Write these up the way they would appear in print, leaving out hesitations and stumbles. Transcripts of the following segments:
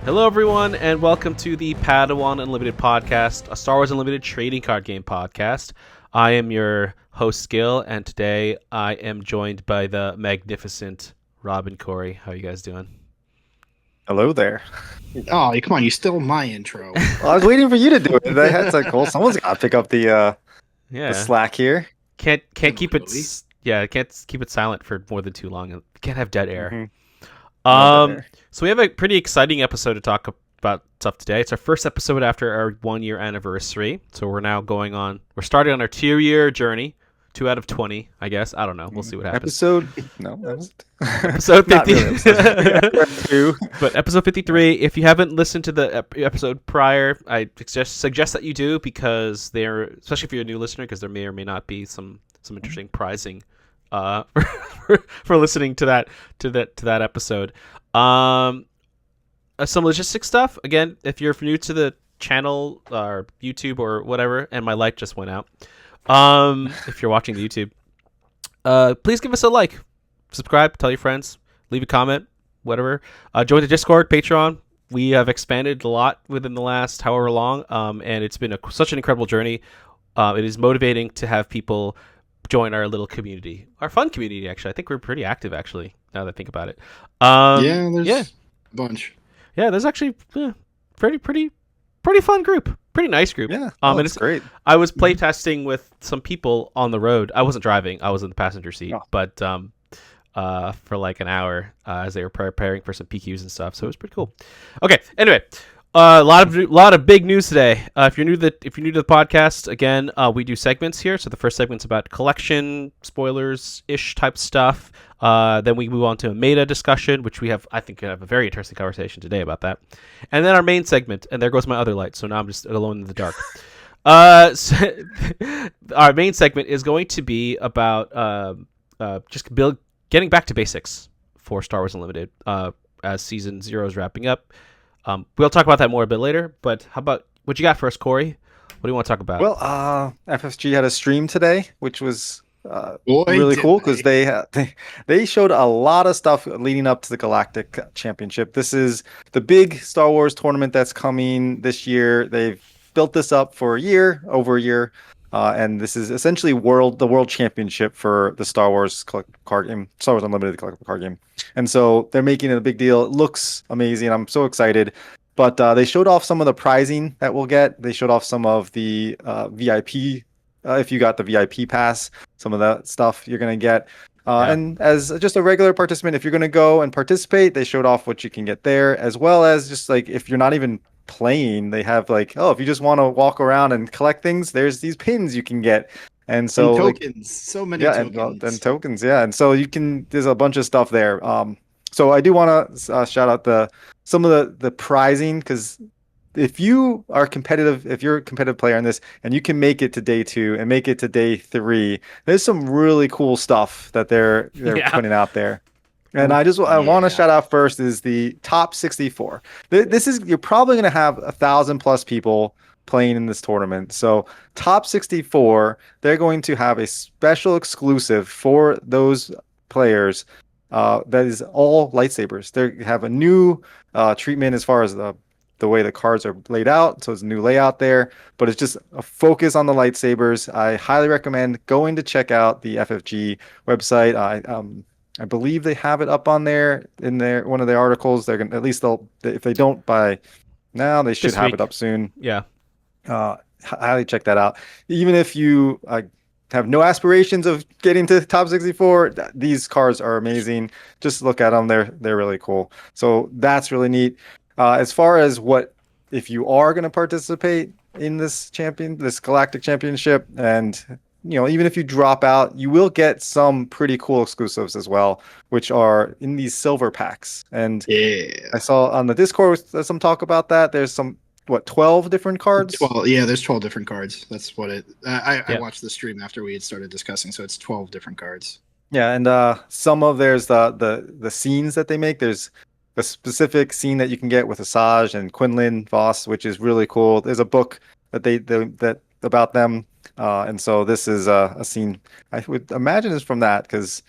Hello, everyone, and welcome to the Padawan Unlimited podcast, a Star Wars Unlimited trading card game podcast. I am your host, Gil, and today I am joined by the magnificent Rob and Corey. How are you guys doing? Hello there. Oh, come on, you stole my intro. Well, I was waiting for you to do it. That's like cool. Someone's got to pick up the Yeah, slack here. can't Come on, keep it. Cody. Can't keep it silent for more than too long. Can't have dead air. hmm No dead Um, air. so we have a pretty exciting episode to talk about stuff today. It's our first episode after our 1 year anniversary. So we're starting on our 2 year journey. 2 out of 20, I guess. I don't know. We'll see what happens. Episode? No, that was Episode not 50. really episode. Two. But episode 53, if you haven't listened to the episode prior, I suggest that you do because especially if you're a new listener, because there may or may not be some interesting pricing for listening to that episode. Some logistic stuff. Again, if you're new to the channel or YouTube or whatever, and my light just went out. If you're watching the YouTube, please give us a like, subscribe, tell your friends, leave a comment, whatever. Join the Discord, Patreon. We have expanded a lot within the last however long, and it's been such an incredible journey. It is motivating to have people join our little community, our fun community. Actually, I think we're pretty active. Actually, now that I think about it, There's yeah, a bunch. yeah. There's actually pretty fun group, pretty nice group. Yeah. And It's great. I was playtesting with some people on the road. I wasn't driving; I was in the passenger seat. Oh. But for like an hour as they were preparing for some PQs and stuff. So it was pretty cool. Okay. Anyway, a lot of big news today. If you're new to the podcast, again, we do segments here. So the first segment's about collection spoilers ish type stuff. Then we move on to a meta discussion, which I think we have a very interesting conversation today about that. And then our main segment, and there goes my other light. So now I'm just alone in the dark. So our main segment is going to be about getting back to basics for Star Wars Unlimited as Season 0 is wrapping up. We'll talk about that more a bit later, but how about what you got for us, Corey? What do you want to talk about? Well, FFG had a stream today, which was Boy, really did cool because they showed a lot of stuff leading up to the Galactic Championship. This is the big Star Wars tournament that's coming this year. They've built this up for over a year, and this is essentially the world championship for the Star Wars card game, Star Wars Unlimited collectible card game. And so they're making it a big deal. It looks amazing. I'm so excited. But they showed off some of the prizing that we'll get. They showed off some of the VIP. If you got the VIP pass, some of that stuff you're going to get. Yeah. And as just a regular participant, if you're going to go and participate, they showed off what you can get there, as well as just like if you're not even playing, they have like, oh, if you just want to walk around and collect things, there's these pins you can get. And so tokens, so many yeah, tokens. and tokens, yeah. And so there's a bunch of stuff there. So I do want to shout out some of the prizing, because if you're a competitive player in this and you can make it to day 2 and make it to day 3, there's some really cool stuff that they're Yeah. putting out there. And I want to shout out first is the top 64. You're probably going to have 1,000 plus people playing in this tournament. So top 64, they're going to have a special exclusive for those players. That is all lightsabers. They have a new treatment as far as the way the cards are laid out. So it's a new layout there, but it's just a focus on the lightsabers. I highly recommend going to check out the FFG website. I believe they have it up on there in one of the articles. They're gonna, at least if they don't by now, they should This have week. it up soon. Yeah. Highly check that out. Even if you have no aspirations of getting to top 64, these cards are amazing. Just look at them; they're really cool. So that's really neat. As far as if you are going to participate in this Galactic Championship, and even if you drop out, you will get some pretty cool exclusives as well, which are in these silver packs. And Yeah. I saw on the Discord some talk about that. There's 12 different cards? There's 12 different cards. That's what it. I Yeah. watched the stream after we had started discussing, so it's 12 different cards. Yeah, and there's the scenes that they make. There's a specific scene that you can get with Asajj and Quinlan Voss, which is really cool. There's a book that about them, and so this is a scene I would imagine is from that, because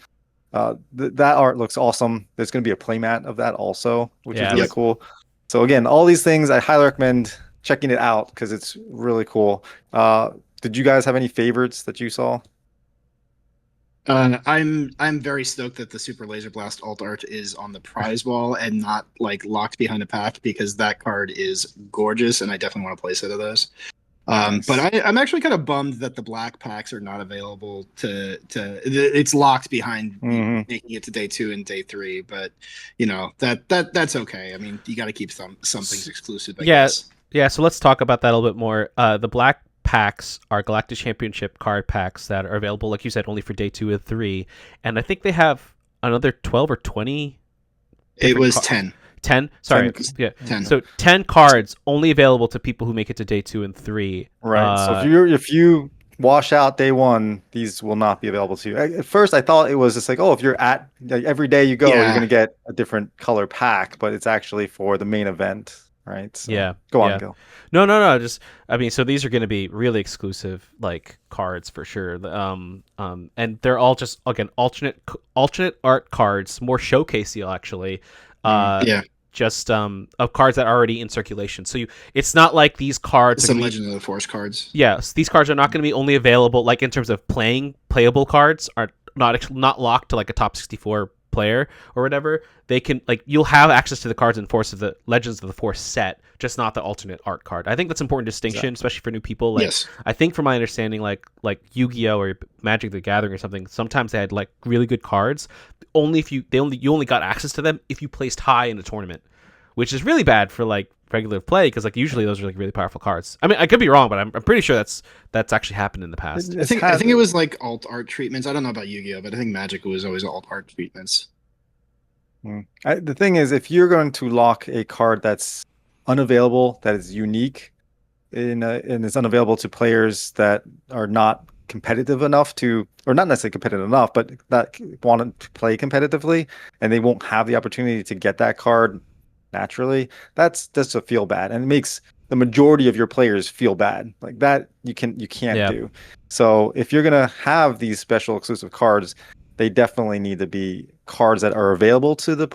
that art looks awesome. There's going to be a playmat of that also, which is Yeah. really Yep. cool. So again, all these things I highly recommend checking it out because it's really cool. Did you guys have any favorites that you saw? I'm very stoked that the Super Laser Blast alt art is on the prize wall and not like locked behind a pack because that card is gorgeous and I definitely want to play a set of those. Nice. But I'm actually kind of bummed that the black packs are not available it's locked behind making it to day 2 and day 3. But you know that's okay. I mean, you got to keep some things exclusive. I guess. Yeah. So let's talk about that a little bit more. The black packs are Galactic Championship card packs that are available, like you said, only for day 2 and 3, and I think they have another 12 or 20. It was 10. 10. Sorry. 10. Yeah. 10. So 10 cards only available to people who make it to day 2 and 3. Right. So if you wash out day 1, these will not be available to you. At first, I thought it was just like, oh, if you're at like, every day you go, you're going to get a different color pack, but it's actually for the main event, right? So, yeah. Go on, Gil. No. Just, I mean, so these are going to be really exclusive, like cards for sure. And they're all just again alternate art cards, more showcasey actually. Just of cards that are already in circulation. So it's not like these cards. Some Legend of the Force cards. Yes, these cards are not going to be only available like in terms of playable cards are not locked to like a top 64 player or whatever. They can like you'll have access to the cards in Force of the Legends of the Force set, just not the alternate art card. I think that's an important distinction, especially for new people. Like, yes. I think from my understanding, like Yu-Gi-Oh or Magic the Gathering or something, sometimes they had like really good cards. You only got access to them if you placed high in the tournament, which is really bad for like regular play because like usually those are like really powerful cards. I mean, I could be wrong, but I'm pretty sure that's actually happened in the past. I think it was like alt art treatments. I don't know about Yu-Gi-Oh, but I think Magic was always alt art treatments. The thing is, if you're going to lock a card that's unavailable, that is unique, and is unavailable to players that are not competitive enough to, or not necessarily competitive enough, but that want to play competitively, and they won't have the opportunity to get that card naturally, that's just a feel bad, and it makes the majority of your players feel bad. Like that, you can't do. So if you're gonna have these special exclusive cards, they definitely need to be cards that are available to the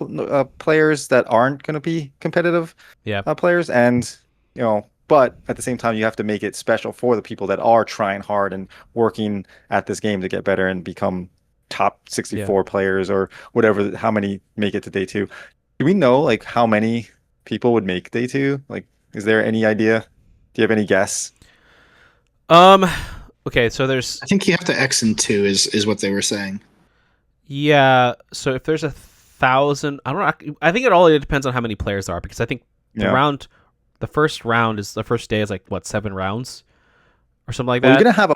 players that aren't going to be competitive players, and but at the same time, you have to make it special for the people that are trying hard and working at this game to get better and become top 64 players or whatever. How many make it to day 2? Do we know like how many people would make day 2? Like, is there any idea? Do you have any guess? Okay, so there's. I think you have to X and 2 is what they were saying. Yeah, so if there's 1,000, I don't know. I think it depends on how many players there are, because I think the first round is the first day is like what 7 rounds or something like that. You're gonna have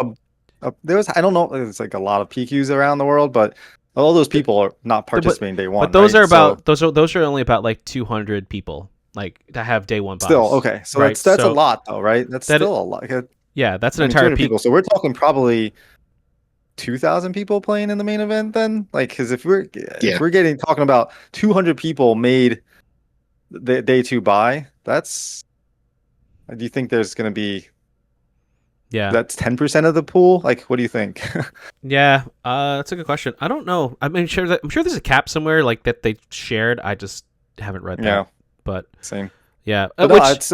I don't know. It's like a lot of PQs around the world, but all those people are not participating day 1. But those are about those are only about like 200 people like to have day 1 buys. Still okay, so right? that's a lot though, right? That's still a lot. Yeah, that's an entire people. So we're talking probably 2,000 people playing in the main event then, like, because if we're talking about 200 people made the day 2 buy, that's. Do you think there's going to be? Yeah, that's 10% of the pool. Like, what do you think? Yeah, that's a good question. I don't know. I'm sure there's a cap somewhere like that they shared. I just haven't read that. Yeah, but same. Yeah, it's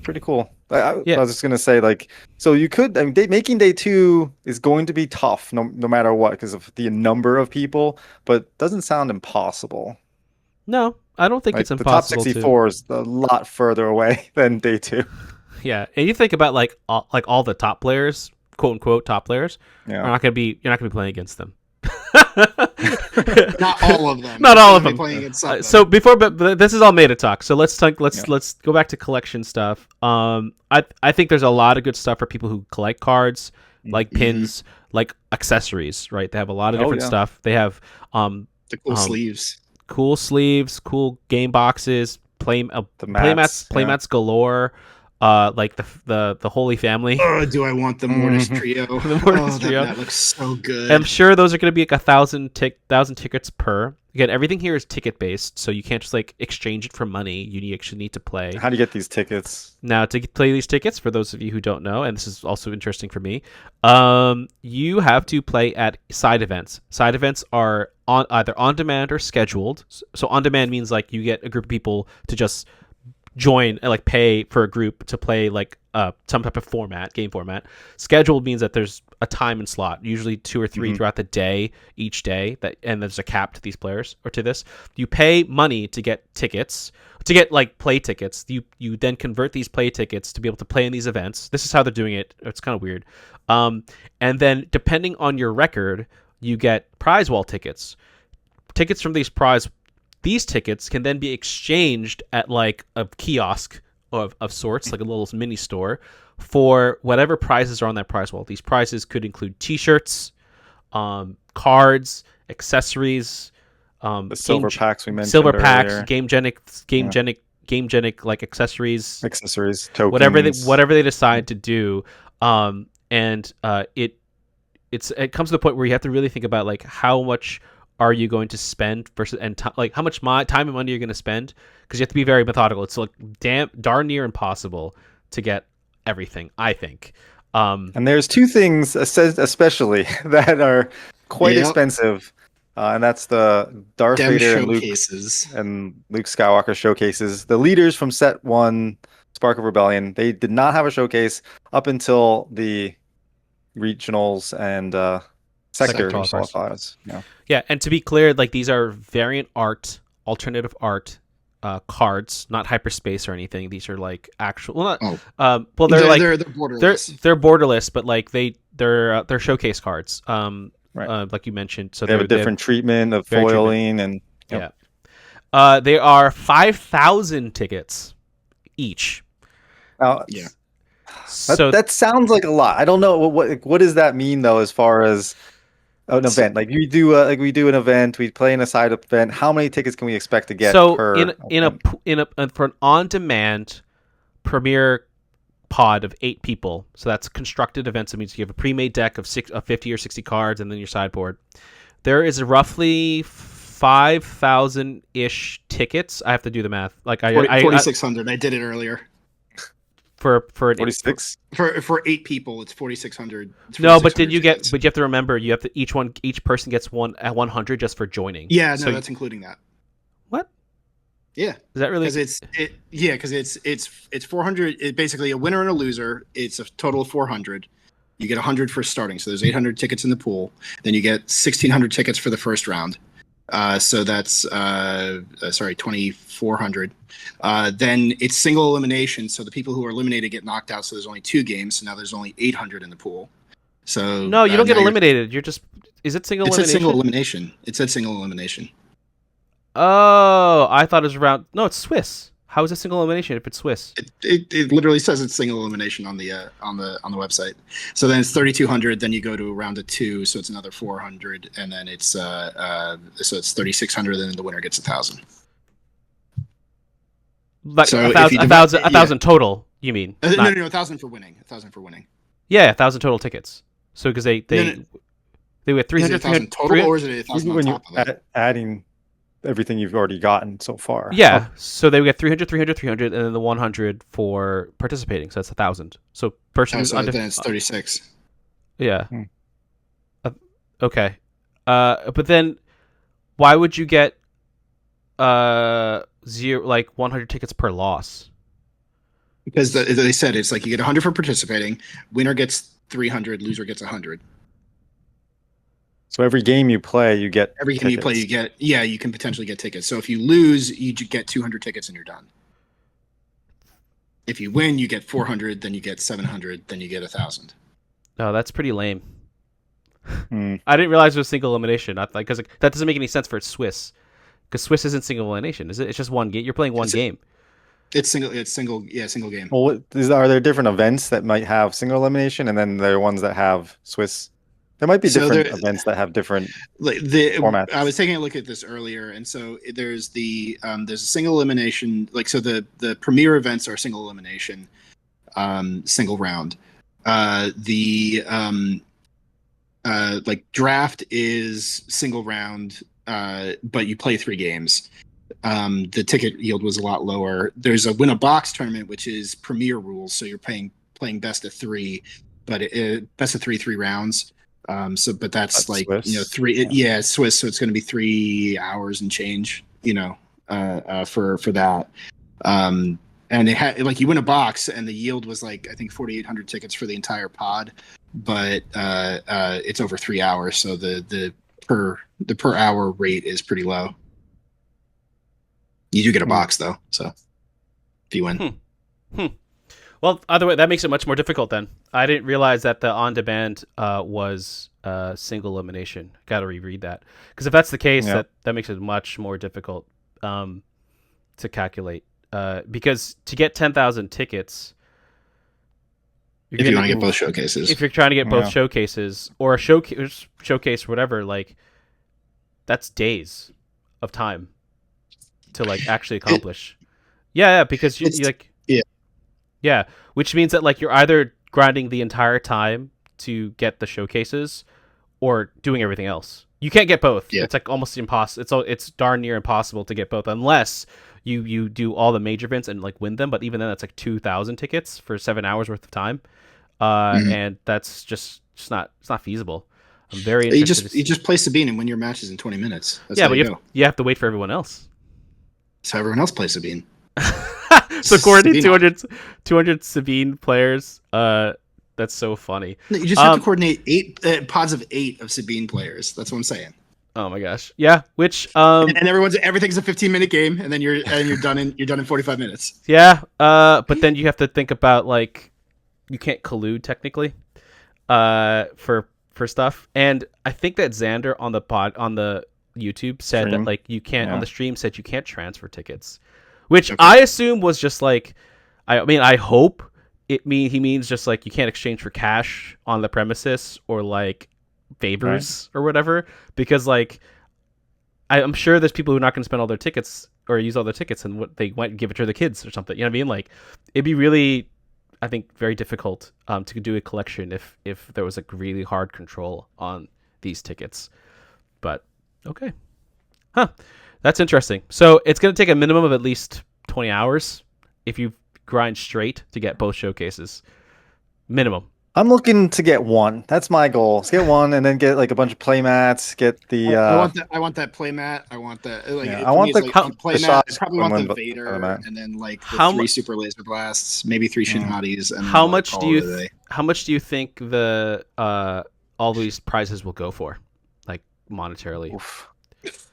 pretty cool. I was just gonna say, like, so you could. I mean, making day 2 is going to be tough, no matter what, because of the number of people. But doesn't sound impossible. No, I don't think it's impossible. The top 64 is a lot further away than day 2. Yeah, and you think about like all the top players, quote unquote top players, are not gonna be. You're not gonna be playing against them. Not all of them. Not all of them. So but this is all meta talk. So let's go back to collection stuff. I think there's a lot of good stuff for people who collect cards, like pins, like accessories. Right? They have a lot of different stuff. They have the cool sleeves, cool game boxes, playmats galore. Like the Holy Family. Oh, do I want the Mortis Trio? The Mortis Trio. That looks so good. I'm sure those are going to be like 1,000 tickets per. Again, everything here is ticket based, so you can't just like exchange it for money. You actually need to play. How do you get these tickets? Now, to play these tickets, for those of you who don't know, and this is also interesting for me, you have to play at side events. Side events are either on demand or scheduled. So on demand means like you get a group of people to just join and like pay for a group to play like some type of game format. Scheduled means that there's a time and slot, usually 2 or 3 throughout the day, each day, and there's a cap to these players or to this. You pay money to get tickets, to get like play tickets. You then convert these play tickets to be able to play in these events. This is how they're doing it. It's kind of weird. And then depending on your record, you get prize wall tickets. Tickets from these tickets can then be exchanged at like a kiosk of sorts, like a little mini store, for whatever prizes are on that prize wall. These prizes could include T-shirts, cards, accessories, the silver packs we mentioned silver packs, earlier. game-genic like accessories, tokens, whatever they decide to do. It comes to the point where you have to really think about like how much are you going to spend versus like how much time and money you're going to spend, because you have to be very methodical. It's like darn near impossible to get everything, I think. And there's 2 things especially that are quite expensive, and that's the Darth Vader and Luke Skywalker showcases. The leaders from Set 1, Spark of Rebellion, they did not have a showcase up until the regionals and sector qualifiers. Yeah, and to be clear, like these are variant art, alternative art cards, not hyperspace or anything. These are like actual. Well, not, well, they're borderless. They're borderless, but like they're showcase cards. Like you mentioned, so they have a different treatment of foiling and. Yep. They are 5,000 tickets each. Yeah. So that sounds like a lot. I don't know what does that mean though, as far as an event. Like we do an event, we play in a side event. How many tickets can we expect to get? So for an on-demand premiere pod of 8 people, so that's constructed events. That means you have a pre-made deck of 50 or 60 cards, and then your sideboard. There is roughly 5,000 ish tickets. I have to do the math. Like 4,600. I did it earlier. For 46 for 8 people, it's 4,600. No, but did you get? But you have to remember, you have to each person gets one at 100 just for joining. Yeah, no, that's including that. What? Yeah, is that really? Because it's 400. It basically a winner and a loser. It's a total of 400. You get 100 for starting, so there's 800 tickets in the pool. Then you get 1,600 tickets for the first round. So that's 2,400. Then it's single elimination, so the people who are eliminated get knocked out. So there's only 2 games. So now there's only 800 in the pool. So no, you don't get eliminated. You're just is it single? It elimination? said single elimination. It said single elimination. Oh, I thought it was around. No, it's Swiss. How is it single elimination if it's Swiss? It literally says it's single elimination on the website. So then it's 3,200. Then you go to a round of 2, so it's another 400, and then it's so it's 3,600. And then the winner gets 1,000. Like so 1,000 total. You mean? No, 1,000 for winning. 1,000 for winning. Yeah, 1,000 total tickets. So because they were 300 total, or is it 1,000 on top of it? Adding everything you've already gotten so far. Yeah, so they would get 300, 300, 300, and then the 100 for participating. So that's 1,000. So person then it's 36. Yeah. Okay. But then why would you get 100 tickets per loss? Because they said it's like you get 100 for participating, winner gets 300, loser gets 100. So every game you play, you get you can potentially get tickets. So if you lose, you get 200 tickets and you're done. If you win, you get 400, then you get 700, then you get 1,000. Oh, that's pretty lame. I didn't realize it was single elimination. Because that doesn't make any sense for Swiss. Because Swiss isn't single elimination, is it? It's just one game. You're playing one game. It's single game. Well, are there different events that might have single elimination, and then there are ones that have Swiss? There might be different events that have different formats. I was taking a look at this earlier, and so there's a single elimination. Like so, the premier events are single elimination, single round. Draft is single round, but you play 3 games. The ticket yield was a lot lower. There's a win a box tournament, which is premier rules, so you're playing best of 3, but best of 3 rounds. But that's like Swiss. 3. It's Swiss, so it's going to be 3 hours and change. For that. And and it had like you win a box, and the yield was like I think 4,800 tickets for the entire pod, but it's over 3 hours, so the per hour rate is pretty low. You do get a box though, so if you win. Well, either way, that makes it much more difficult then. I didn't realize that the on-demand was single elimination. Got to reread that. Because if that's the case, that makes it much more difficult to calculate. Because to get 10,000 tickets... If you want to get both showcases. If you're trying to get both showcases, or a showcase or whatever, like, that's days of time to, like, actually accomplish. Because you like... Yeah, which means that like you're either grinding the entire time to get the showcases, or doing everything else. You can't get both. Yeah. It's like almost impossible. It's darn near impossible to get both unless you do all the major events and like win them. But even then, that's like 2,000 tickets for 7 hours worth of time, and that's just not feasible. I'm very interested. You just play Sabine and win your matches in 20 minutes. That's but you have to wait for everyone else. So everyone else plays Sabine. So coordinate 200 Sabine players. That's so funny. No, you just have to coordinate 8 pods of 8 of Sabine players. That's what I'm saying. Oh my gosh. Yeah. Which and everything's a 15-minute game, and then you're done in 45 minutes. Yeah. But then you have to think about like you can't collude technically, for stuff. And I think that Xander on the YouTube said that like you can't on the stream said you can't transfer tickets. Which I assume was just like, I hope he means just like you can't exchange for cash on the premises or like favors or whatever, because like I'm sure there's people who are not going to spend all their tickets or use all their tickets and what they might give it to the kids or something. You know what I mean? Like it'd be really, I think, very difficult to do a collection if there was like really hard control on these tickets. But okay, that's interesting. So it's going to take a minimum of at least 20 hours if you grind straight to get both showcases. Minimum. I'm looking to get one. That's my goal. Let's get one and then get like a bunch of play mats. Get the. I want that play mat. I want that. Like, I want the play mat. I probably want the Vader and then like the 3 super laser blasts, maybe 3 Shin Hotties. And how much do you think the all these prizes will go for, like monetarily? Oof.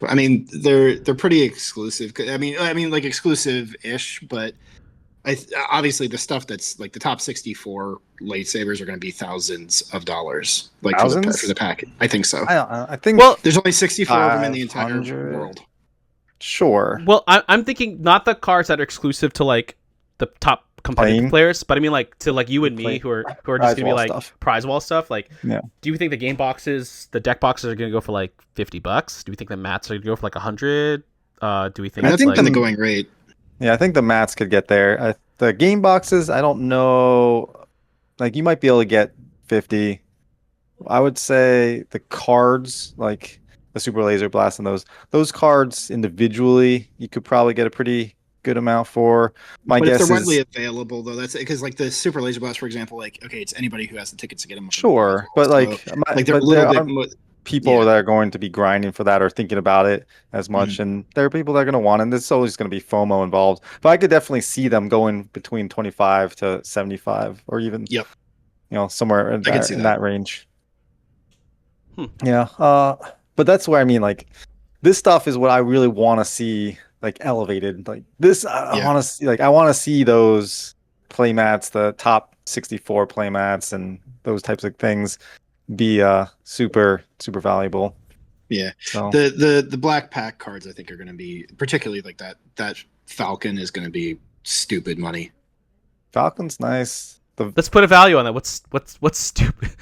I mean, they're pretty exclusive. I mean, like exclusive-ish, but obviously the stuff that's like the top 64 lightsabers are going to be thousands of dollars, like for the pack. I think so. I think there's only 64 of them in the entire world. Sure. Well, I'm thinking not the cards that are exclusive to like the top competitive players, but I mean like to like you and me who are just going to be like prize wall stuff. Like, do you think the game boxes, the deck boxes are going to go for like $50? Do we think the mats are going to go for like 100? Do we think? I think the going rate. Yeah, I think the mats could get there. The game boxes, I don't know. Like you might be able to get 50. I would say the cards, like the Super Laser Blast and those cards individually, you could probably get a pretty good amount for. My guess if they're widely available though, that's because like the Super Laser Blast, for example, like okay, it's anybody who has the tickets to get them. Sure, but like they're a little bit. People that are going to be grinding for that or thinking about it as much, and there are people that are going to want it, and there's always going to be FOMO involved. But I could definitely see them going between 25 to 75 or even somewhere in that range. Yeah, but that's where I mean, like this stuff is what I really want to see, like elevated. Like this, I want to see, like I want to see those playmats, the top 64 playmats, and those types of things be super valuable. Yeah. So the black pack cards I think are going to be particularly like that Falcon is going to be stupid money. Falcon's nice. Let's put a value on that. What's stupid?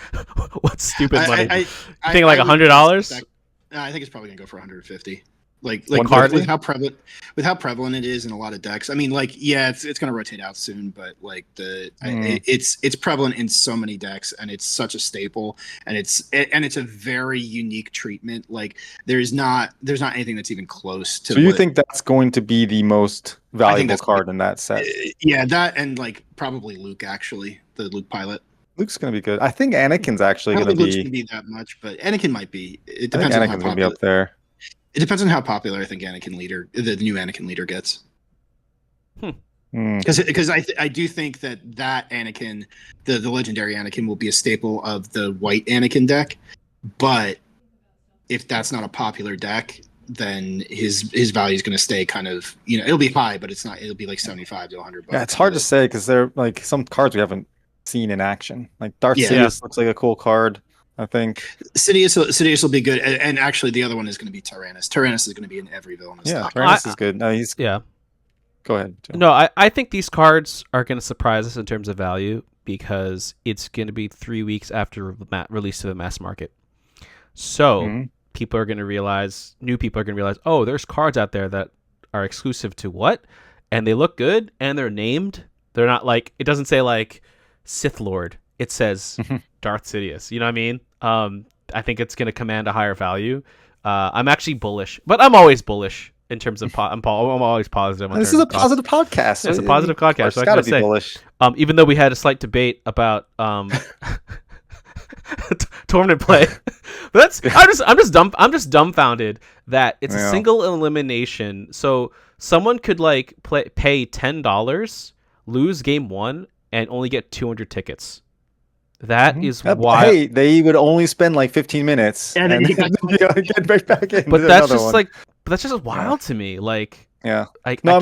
What's stupid money? You think like $100? I think it's probably going to go for 150. Like with how prevalent it is in a lot of decks. I mean, like, yeah, it's going to rotate out soon, but like it's prevalent in so many decks, and it's such a staple, and it's a very unique treatment. Like there's not anything that's even close to. So you think that's going to be the most valuable card in that set? Yeah, that and like probably Luke, actually, the Luke pilot. Luke's going to be good. I think Anakin's actually going to be. Luke's going to be that much, but Anakin might be. It depends on Anakin's going to be up there. It depends on how popular I think the new Anakin leader gets. Because I do think that Anakin, the legendary Anakin, will be a staple of the white Anakin deck, but if that's not a popular deck, then his value is going to stay kind of, it'll be high, but it's not. It'll be like 75 to 100 bucks. Yeah, it's hard to say because they're like some cards we haven't seen in action. Like Darth Sidious looks like a cool card, I think. Sidious will be good, and actually the other one is going to be Tyrannus. Tyrannus is going to be in every villainous deck. Tyrannus is good. No, Go ahead, Joe. No, I think these cards are going to surprise us in terms of value because it's going to be 3 weeks after release to the mass market. So new people are going to realize, oh, there's cards out there that are exclusive to what? And they look good, and they're named. They're not like, it doesn't say like Sith Lord. It says Darth Sidious. You know what I mean? I think it's going to command a higher value. I'm actually bullish, but I'm always bullish. In terms of, I'm always positive. This is a positive podcast. It's a positive podcast. So I gotta be bullish. Even though we had a slight debate about tournament play, but I'm just dumbfounded that it's a single elimination. So someone could like pay $10, lose game 1, and only get 200 tickets. That is why. Hey, they would only spend like 15 minutes and then get right back in. But that's just like. But that's just wild to me. Like, I'm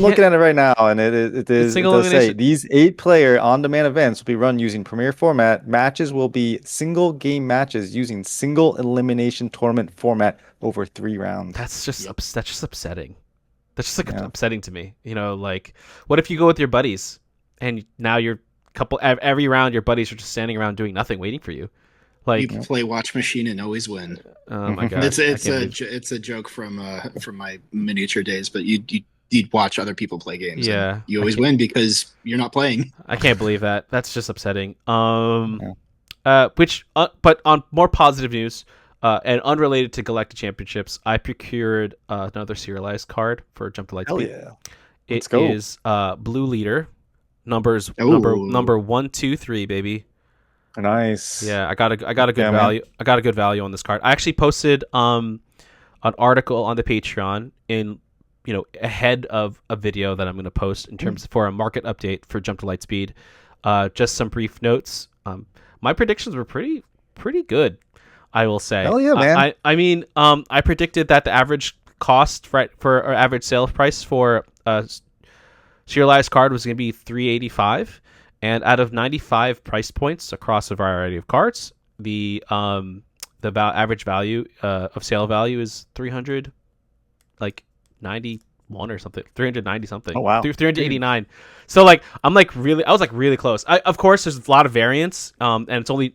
looking at it right now, and it does say these 8-player on-demand events will be run using Premier format. Matches will be single game matches using single elimination tournament format over 3 rounds. That's just upsetting. That's just upsetting to me. Like, what if you go with your buddies, and now every round your buddies are just standing around doing nothing, waiting for you. Like, you play Watch Machine and always win. Oh my god! It's a joke from my miniature days, but you'd watch other people play games. Yeah, you always win because you're not playing. I can't believe that. That's just upsetting. But on more positive news, and unrelated to Galactic Championships, I procured another serialized card for Jump to Lightspeed. Hell yeah! It is Blue Leader, number 1, 2, 3, baby. Nice. Yeah, I got a good value. Man. I got a good value on this card. I actually posted an article on the Patreon ahead of a video that I'm going to post in terms for a market update for Jump to Lightspeed. Just some brief notes. My predictions were pretty good, I will say. Hell yeah, man. I predicted that the average cost for average sales price for a serialized card was going to be $385. And out of 95 price points across a variety of cards, the average value of sale value is 391 or something, 390 something. Oh wow, 389. So I was really close. Of course, there's a lot of variance, and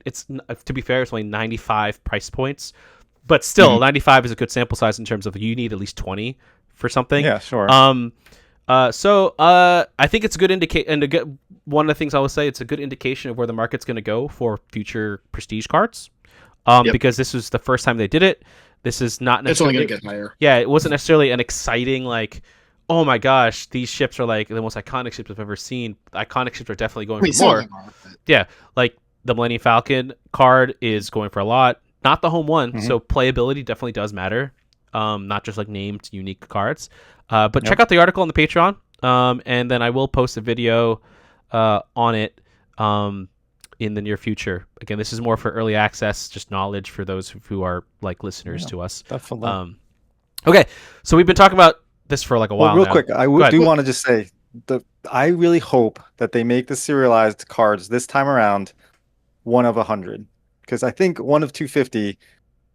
it's to be fair, it's only 95 price points, but still 95 is a good sample size in terms of you need at least 20 for something. Yeah, sure. So I think it's a good one of the things I will say, it's a good indication of where the market's going to go for future prestige cards. Because this was the first time they did it. This is not necessarily. It's only going to get higher. Yeah, it wasn't necessarily an exciting like, oh my gosh, these ships are like the most iconic ships I've ever seen. Iconic ships are definitely going for more. Yeah, like the Millennium Falcon card is going for a lot. Not the home one, so playability definitely does matter. Not just like named unique cards. But check out the article on the Patreon, and then I will post a video on it in the near future. Again, this is more for early access, just knowledge for those who are like listeners to us. Definitely. Okay, so we've been talking about this for like a while. Real now. quick, I do want to just say I really hope that they make the serialized cards this time around 1 of 100, because I think 1 of 250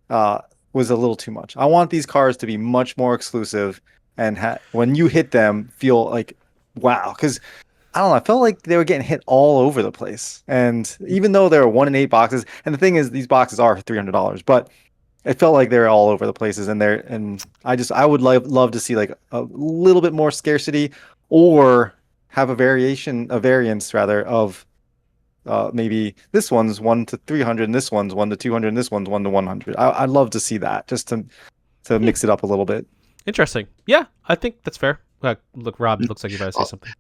was a little too much. I want these cards to be much more exclusive, and when you hit them, feel like wow. Because I don't know, I felt like they were getting hit all over the place. And even though there are 1 in 8 boxes, and the thing is, these boxes are $300, but it felt like they're all over the places. And I would love to see like a little bit more scarcity, or have a variance rather of maybe this one's 1 to 300, and this one's 1 to 200, and this one's 1 to 100. I'd love to see that, just to mix it up a little bit. Interesting. Yeah, I think that's fair. Look, Rob, it looks like you're about to say something.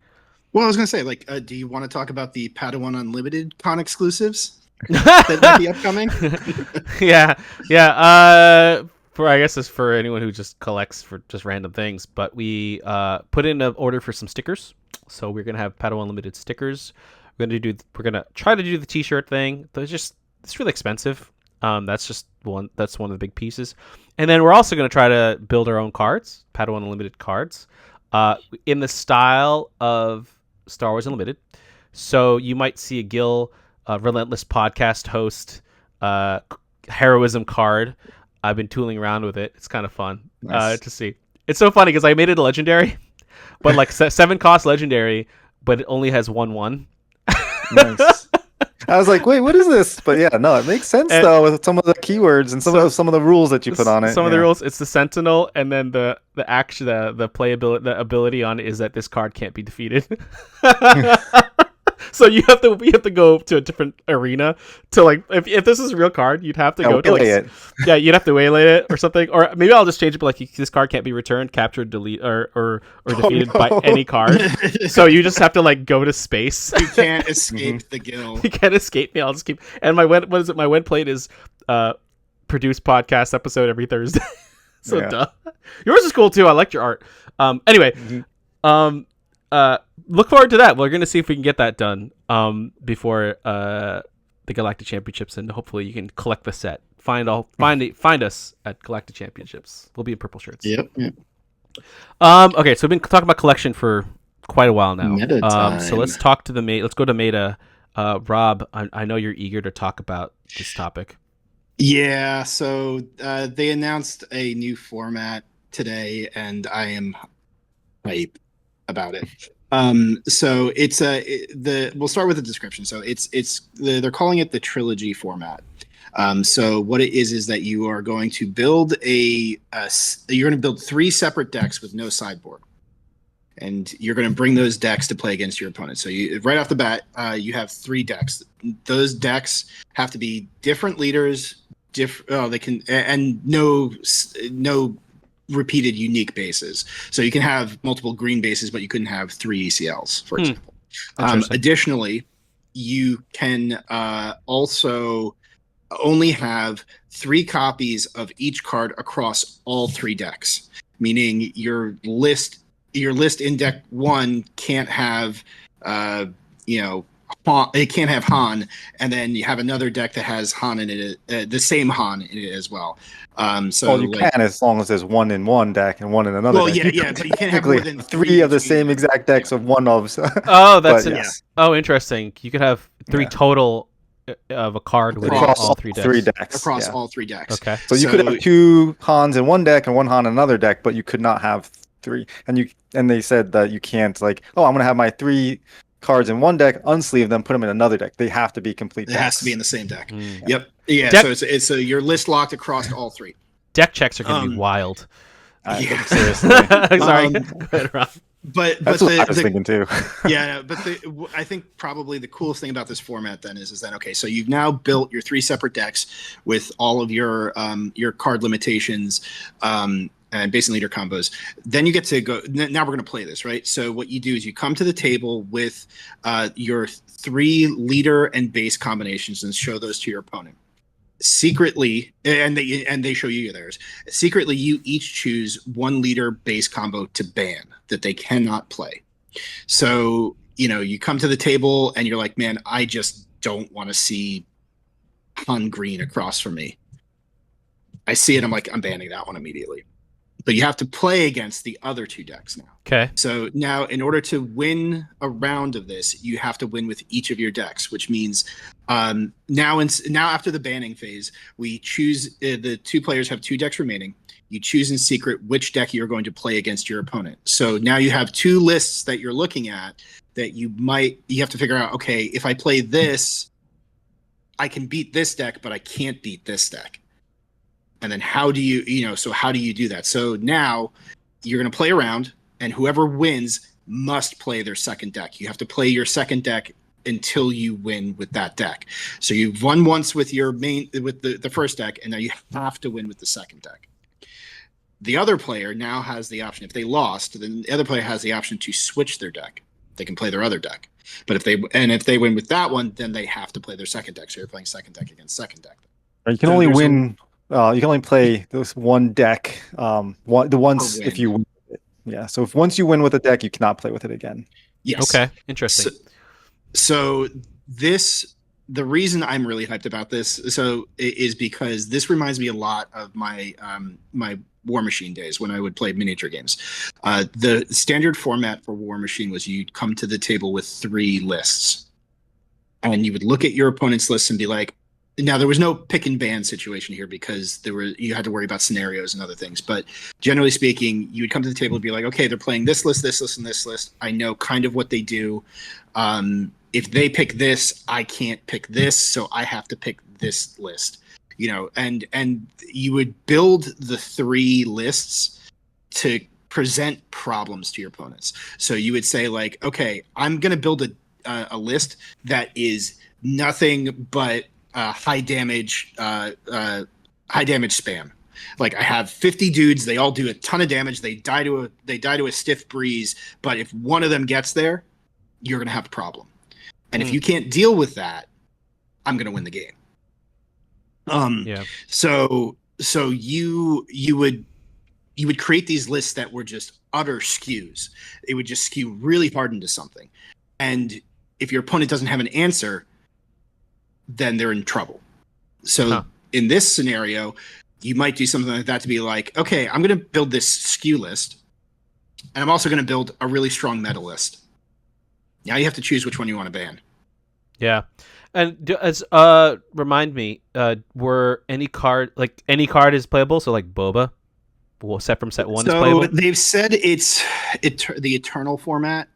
Well, I was going to say, like, do you want to talk about the Padawan Unlimited con exclusives that might be upcoming? Yeah. for I guess it's for anyone who just collects for just random things. But we put in an order for some stickers, so we're gonna have Padawan Unlimited stickers. We're gonna try to do the T-shirt thing. It's really expensive. That's one of the big pieces, and then we're also gonna try to build our own cards, Padawan Unlimited cards, in the style of Star Wars Unlimited. So you might see a Gil, relentless podcast host, heroism card. I've been tooling around with it. It's kind of fun to see. It's so funny because I made it a legendary, but like 7 cost legendary, but it only has 1/1. Nice. I was like, wait, what is this? But yeah, no, it makes sense though with some of the keywords and some of the rules that you put on it. Some of the rules, it's the Sentinel, and then the playability, the ability on it is that this card can't be defeated. So you have to go to a different arena to like if this is a real card, you'd have to go to like it. Yeah, you'd have to waylay it or something, or maybe I'll just change it. But like this card can't be returned, captured, delete, or defeated by any card. So you just have to like go to space. You can't escape the Gil. You can't escape me. I'll just keep. And my win plate is produce podcast episode every Thursday. So duh. Yours is cool too. I liked your art. Anyway, look forward to that. We're going to see if we can get that done before the Galactic Championships, and hopefully you can collect the set. Find us at Galactic Championships. We'll be in purple shirts. Yep. Okay, so we've been talking about collection for quite a while now. Meta time. So let's talk to let's go to Meta. Rob, I know you're eager to talk about this topic. Yeah, so they announced a new format today, and I am hype about it. So it's we'll start with the description. So they're calling it the Trilogy format. So what it is that you are going to build you're going to build 3 separate decks with no sideboard, and you're going to bring those decks to play against your opponent. So right off the bat, you have 3 decks. Those decks have to be different leaders. They can and no repeated unique bases. So you can have multiple green bases, but you couldn't have 3 ECLs, for example. Additionally, you can also only have 3 copies of each card across all 3 decks, meaning your list in deck 1 can't have it can't have Han, and then you have another deck that has Han in it, the same Han in it as well. So you can, as long as there's 1 in one deck and 1 in another. Well, deck. But you can't have more than 3 of the same exact decks of one of. Oh, that's interesting. You could have 3 total of a card with all 3 decks. Across all 3 decks. Okay. So you could have 2 Hans in one deck and 1 Han in another deck, but you could not have 3. And they said that you can't I'm going to have my 3 cards in one deck, unsleeve them, put them in another deck. They have to be complete decks. It has to be in the same deck. Yep. Yeah. So it's your list locked across all 3. Deck checks are going to be wild. Seriously. Sorry. But that's what I was thinking too. Yeah, but I think probably the coolest thing about this format then is that okay, so you've now built your 3 separate decks with all of your card limitations. And base and leader combos. Then you get to go. Now we're going to play this, right? So what you do is you come to the table with your 3 leader and base combinations and show those to your opponent. Secretly, and they show you theirs. Secretly, you each choose 1 leader base combo to ban that they cannot play. So you come to the table and you're like, man, I just don't want to see Han green across from me. I see it. I'm like, I'm banning that one immediately. But you have to play against the other 2 decks now. Okay. So now, in order to win a round of this, you have to win with each of your decks, which means now after the banning phase, we choose the 2 players have 2 decks remaining. You choose in secret which deck you're going to play against your opponent. So now you have 2 lists that you're looking at that you have to figure out. Okay, if I play this, I can beat this deck, but I can't beat this deck. And then how do you do that? So now you're going to play around, and whoever wins must play their second deck. You have to play your second deck until you win with that deck. So you've won once with the first deck, and now you have to win with the second deck. The other player now has the option. If they lost, then the other player has the option to switch their deck. They can play their other deck. But if they win with that one, then they have to play their second deck. So you're playing second deck against second deck. You can only win You can only play this one deck. Per Once if win. you win it. Yeah. So if once you win with a deck, you cannot play with it again. Yes. Okay, interesting. So this the reason I'm really hyped about this is because this reminds me a lot of my War Machine days when I would play miniature games. The standard format for War Machine was you'd come to the table with 3 lists, and you would look at your opponent's list and be like, now there was no pick and ban situation here because you had to worry about scenarios and other things. But generally speaking, you would come to the table and be like, okay, they're playing this list, and this list. I know kind of what they do. If they pick this, I can't pick this, so I have to pick this list. And you would build the 3 lists to present problems to your opponents. So you would say like, okay, I'm going to build a list that is nothing but high damage spam. Like I have 50 dudes, they all do a ton of damage. They die to a stiff breeze, but if one of them gets there, you're going to have a problem. And if you can't deal with that, I'm going to win the game. So you would create these lists that were just utter skews. It would just skew really hard into something. And if your opponent doesn't have an answer, then they're in trouble. So in this scenario, you might do something like that to be like, okay, I'm going to build this skew list, and I'm also going to build a really strong meta list. Now you have to choose which one you want to ban. Yeah. And remind me, were any card is playable? So like Boba, set 1 is playable. So they've said it's the Eternal format.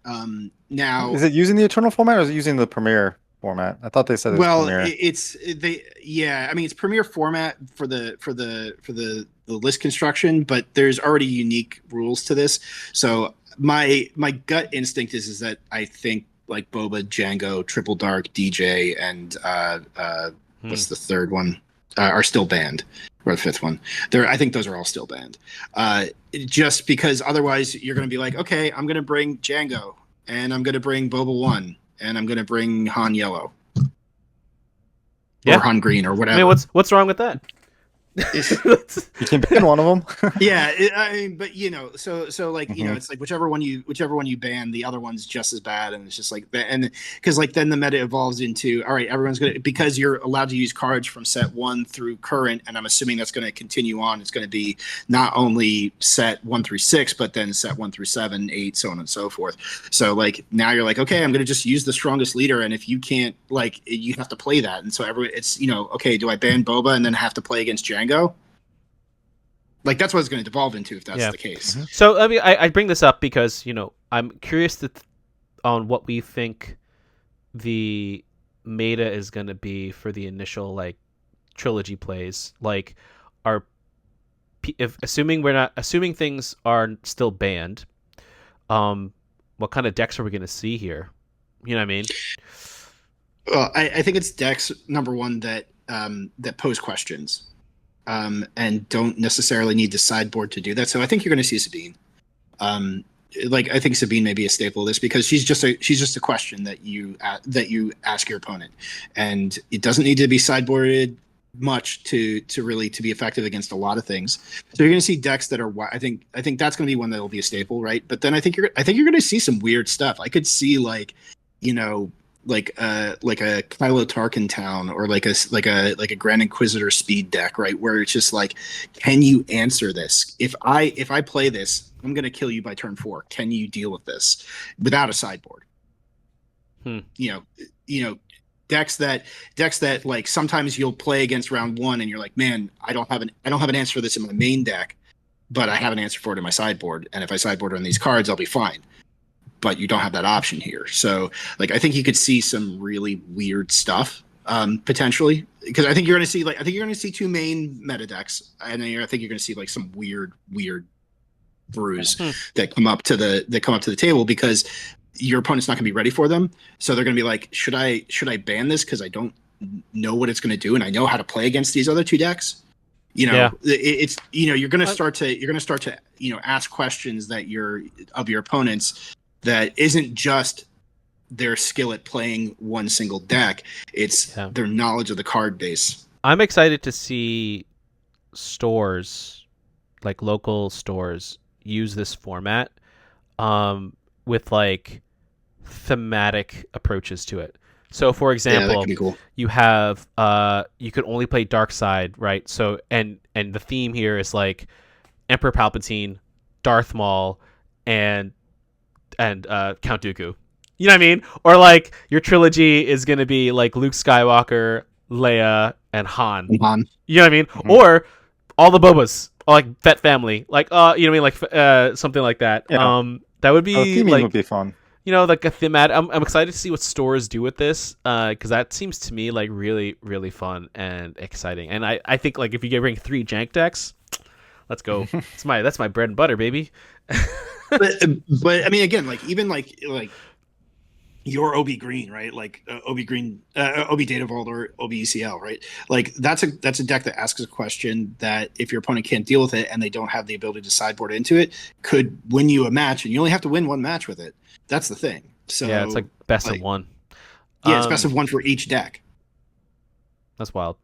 Now is it using the Eternal format or is it using the Premier format? I thought they said it was Premier. I mean it's Premier format for the list construction, but there's already unique rules to this. So my gut instinct is that I think like Boba, Django, Triple Dark, DJ, and what's the third one are still banned, or the 5th one. I think those are all still banned. Just because otherwise you're going to be like, okay, I'm going to bring Django, and I'm going to bring Boba 1, and I'm going to bring Han Yellow, or Han Green, or whatever. I mean, what's wrong with that? You can ban one of them. Yeah, I mean, but so like it's like whichever one you ban, the other one's just as bad, and it's just like that, and because like then the meta evolves into all right, everyone's gonna, because you're allowed to use cards from set 1 through current, and I'm assuming that's going to continue on. It's going to be not only set 1 through 6, but then set 1 through 7, 8, so on and so forth. So like now you're like, okay, I'm going to just use the strongest leader, and if you can't, like, you have to play that, and so it's okay, do I ban Boba and then have to play against Django? Like that's what it's going to devolve into if that's the case. So I mean, I bring this up because I'm curious on what we think the meta is going to be for the initial like trilogy plays. Like, assuming things are still banned, what kind of decks are we going to see here? You know what I mean? Well, I think it's decks, number one, that pose questions. And don't necessarily need the sideboard to do that. So I think you're going to see Sabine. I think Sabine may be a staple of this because she's just a question that you ask your opponent, and it doesn't need to be sideboarded much to really be effective against a lot of things. So you're going to see decks that are. I think that's going to be one that will be a staple, right? But then I think you're going to see some weird stuff. I could see like a Kylo Tarkin Town, or like a Grand Inquisitor speed deck, right? Where it's just like, can you answer this? If I play this, I'm gonna kill you by turn 4. Can you deal with this without a sideboard? Decks that like sometimes you'll play against round 1 and you're like, man, I don't have an answer for this in my main deck, but I have an answer for it in my sideboard, and if I sideboard on these cards, I'll be fine. But you don't have that option here. So like I think you could see some really weird stuff potentially, because I think you're going to see 2 main meta decks, and then I think you're going to see like some weird brews that come up to the table because your opponent's not going to be ready for them. So they're going to be like, should I ban this because I don't know what it's going to do, and I know how to play against these other 2 decks. It's you're going to start to ask questions that of your opponents that isn't just their skill at playing one single deck. It's their knowledge of the card base. I'm excited to see stores, like local stores, use this format with like thematic approaches to it. So, for Yeah, that example, could be cool. you have you could only play Dark Side, right? So, and the theme here is like Emperor Palpatine, Darth Maul, and Count Dooku. You know what I mean? Or like your trilogy is gonna be like Luke Skywalker, Leia, and Han. Han. You know what I mean? Mhm. Or all the Bobas, or like Fett family, like you know what I mean, like something like that. Yeah. That would The be theming like would be fun. like a thematic. I'm excited to see what stores do with this, because that seems to me like really really fun and exciting. And I think like if you bring 3 jank decks, let's go. That's my bread and butter, baby. but I mean, again, like even like your OB Green, right? Like OB Green, OB Data Vault or OB ECL, right? Like that's a deck that asks a question that if your opponent can't deal with it and they don't have the ability to sideboard into it, could win you a match, and you only have to win one match with it. That's the thing. So Yeah, it's like best of one. Yeah, it's best of one for each deck. That's wild.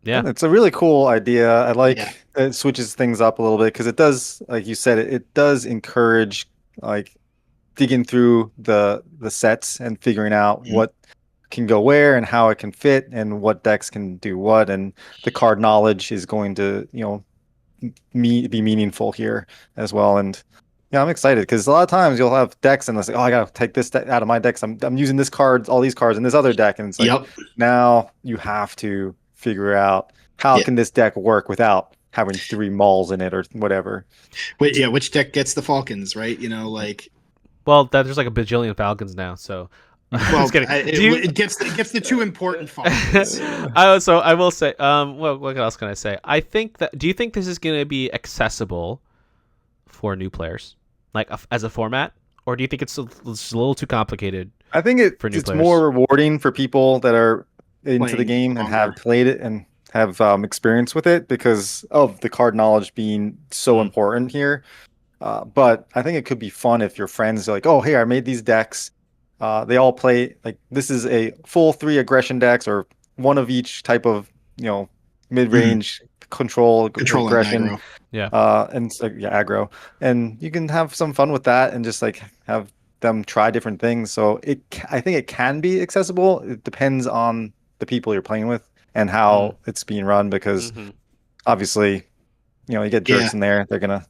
Yeah, It's a really cool idea. I like Yeah. it switches things up a little bit because it does, like you said, it does encourage like digging through the sets and figuring out Mhm. what can go where and how it can fit and what decks can do what, and the card knowledge is going to be meaningful here as well. And yeah, I'm excited because a lot of times you'll have decks and it's like, oh, I gotta take this deck out of my decks. I'm using this card, all these cards in this other deck, and it's like Yep. now you have to figure out how Yeah. can this deck work without having 3 malls in it or whatever. Which deck gets the Falcons, right? Like well, there's like a bajillion Falcons now, so. well, Just kidding. it gets the 2 important Falcons. I will say, what else can I say? I think that. Do you think this is going to be accessible for new players, like as a format, or do you think it's a little too complicated? I think For new it's players. more rewarding for people that are into the Playing game and longer. have played it and have experience with it because of the card knowledge being so important here. But I think it could be fun if your friends are like, oh, hey, I made these decks. They all play like this is a full 3 aggression decks or one of each type of mid-range control and aggression. aggro. Yeah. And so, yeah, aggro, and you can have some fun with that and just like have them try different things. So I think it can be accessible. It depends on the people you're playing with and how it's being run because obviously, you get jerks in there. They're gonna